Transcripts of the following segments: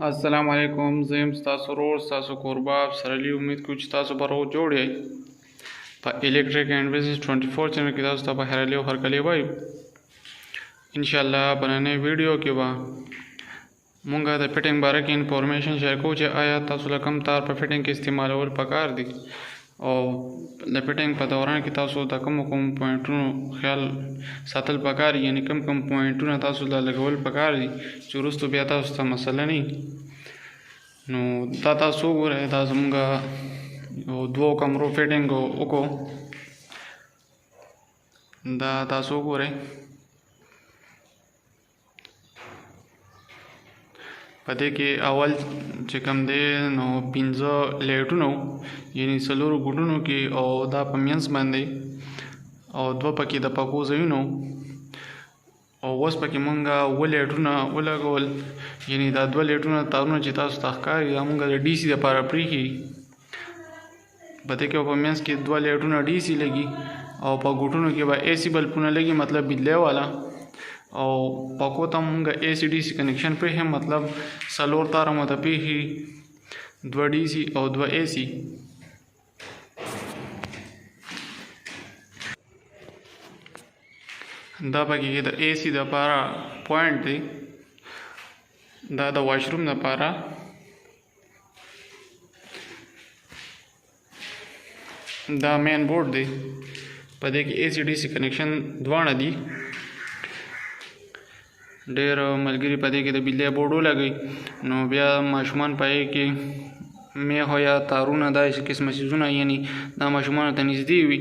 السلام علیکم. زه یم ستاسو ورور ستاسو کورباب سرعلي. امید کوم چې تاسو به روغ جوړ یئ. په الیکټریک اینډ بزنس 24 چینل کې تاسو ته په هرکلی او هرکلی وایو. انشاءالله په نننۍ ویډیو کې به مونږ د فټینګ باره کې انفارمیشن شیر کوو چې آیا تاسو له کوم تار په فټینګ کې استعمالول پکار دي او د فټینګ په دوران کې تاسو د کوم پوینټونو خیال ساتل پکار، یعنی کوم پوینټونه تاسو له لګول پکار دي چې وروسته بیا تاسو ته مسله نه نو دا تاسو وګورئ. دا زموږ یو 2 کمرو فټینګ وکړو. دا تاسو وګورئ. په دې کې اول چې کوم دی نو 15 لایټونه یعنی 4 ګوټونو کې او دا په مینس باندې او 2 پکې د پکو ځایونو او اوس پکې مونږه 2 لایټونه ولګول، یعنی دا 2 لایټونه تارونه چې تاسو ته ښکاري دا مونږ د ډي سي دپاره پرېښي. په دې کې په مینس کې 2 لایټونه ډي سي لګي او په ګوټونو کې به اے سی بلبونه لګي، مطلب بجلی والا، او پکو ته مونږ اے سی ډي سی کنیکشن پرېښي، مطلب 4 تاره مو ته پرېښي، 2 ډي سي او 2 اے سی. دا پکې د اے سی دپاره پوینټ دی، دا د واشروم دپاره. دا مین بورډ دی، په دې کې اے سی ډي سی کنیکشن دواړه دي. ډېر ملګري په دې کې د بجلی بورډ ولګوي نو بیا ماشومان په هغې کې میخ یا تارونه داسې قسمه څیزونه یعنی دا ماشومانو ته نږدې وي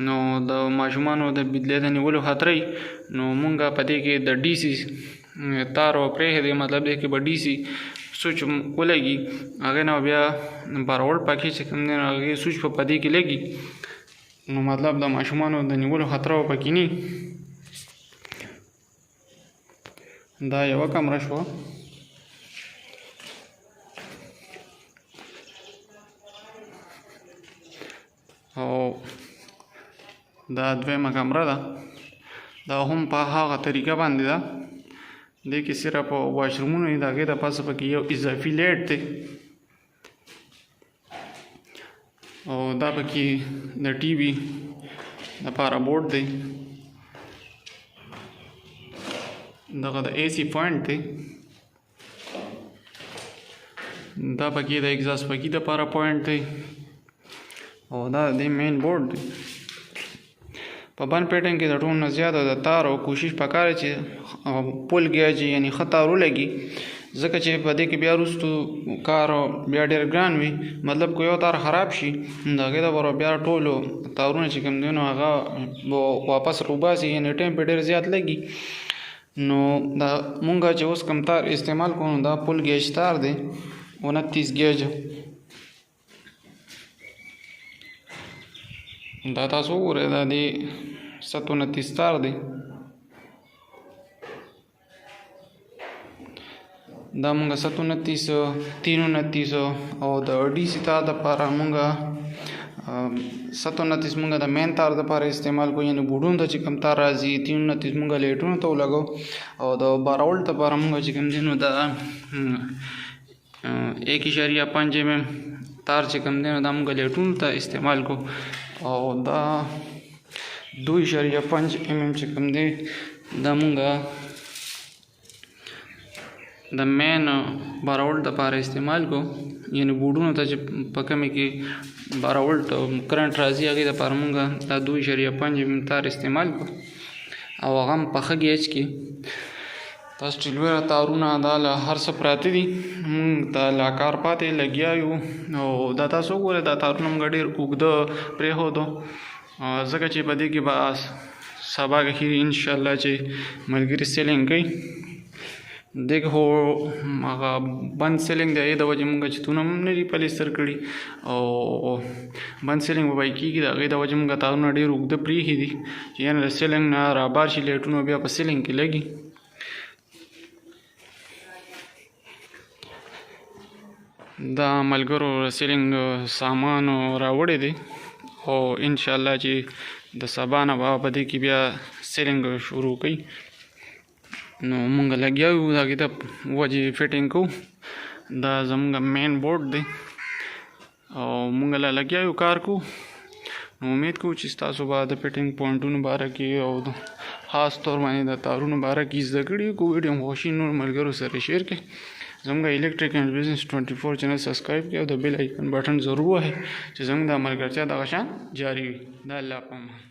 نو د ماشومانو د بجلی د نیولو خطره وي. نو مونږ په دې کې د ډي سي تار پرېښی دی، مطلب دی کې به ډي سي سوچ ولګي، هغې نه بیا باروړ پکې چې کوم دی نو هغې سوچ په دې کې لګي نو مطلب د ماشومانو د نیولو خطره به پکې نه. دا یوه کمره شوه. او دا دویمه کمره ده، دا هم په هغه طریقه باندې ده. دې کې صرف واشرومونه دي، د هغې د پاسه پکې یو اضافي لایټ دی او دا پکې د ټي وي دپاره بورډ دی. دغه د اے سی پوینټ دی، دا پکې د اگزاست پکې دپاره پوینټ دی او دا د مین بورډ دی. په بند فټینګ کې د ټول نه زیاته د تار او کوشش پکار چې پول ګیج یعنی ښه تار ولګي، ځکه چې په دې کې بیا وروستو کار بیا ډېر ګران وي. مطلب که یو تار خراب شي د هغې دپاره بیا ټولو تارونه چې کوم دی نو هغه واپس روباسي، یعنی ټایم پې ډېر زیات لګي. نو دا مونږ چې اوس کوم تار استعمال کوو نو دا پول ګیج تار دی 29 ګیج. دا تاسو وګورئ، دا د 729 تار دی. دا مونږ 729 329 او د ډي سي تار دپاره مونږ 27 مونږ د مین تار دپاره استعمال کوو، یعنی بوډونو ته چې کوم تار راځي 29 مونږ لایټونو ته ولګو او د 12 ولټ دپاره مونږ چې کوم دی نو دا 1.5 mm تار چې کوم دی نو دا مونږ لایټونو ته استعمال کوو او دا 2.5 mm چې کوم دی دا مونږ د مین 12 ولټ دپاره استعمال کوو، یعنی بوډونو ته چې په کمې کې 12 ولټ کرنټ راځي هغې دپاره مونږ دا 2.5 mm تار استعمال کوو او هغه هم په ښه ګیج کې. دا سټیلویره تارونه دا له هر څه پراته دي، مونږ ته لا کار پاتې لګیا یو. او دا تاسو وګورئ، دا تارونه مونږ ډېر اوږده پرېښودو ځکه چې په دې کې به سبا اخیر انشاءالله چې ملګري سیلینګ کوي. دغه خو هغه بند سیلینګ دی، د وجې مونږ چې تونه هم نه دي پلیستر کړي او بند سیلینګ به وایي کېږي. د هغې د وجې مونږ تارونه ډېر اوږده پرېښي دي چې یعنې د سیلینګ نه رابار شي لایټونه بیا په سیلینګ کې لګي. دا ملګرو سیلینګ سامان راوړی دی او انشاءالله چې د سبا نه به په دې کې بیا سیلینګ شروع کوي. نو مونږ لګیا یو د هغې د وجې فټینګ کوو دا زموږ مین بورډ دی او موږ لا لګیا یو کار کو. نو امید کوو چې ستاسو به د فټینګ پوینټونو باره کې او د خاص طور باندې د تارونو باره کې زده کړي کو. ویډیو مو خوښي نور ملګرو سره شیر کړئ. زموږ الیکټریک اینډ بزنس 24 چینل سبسکرایب کړئ او د بیل آیکن بټن ضرور وهئ چې زموږ د ملګرتیا دغه شان جاري وي. د الله په امان.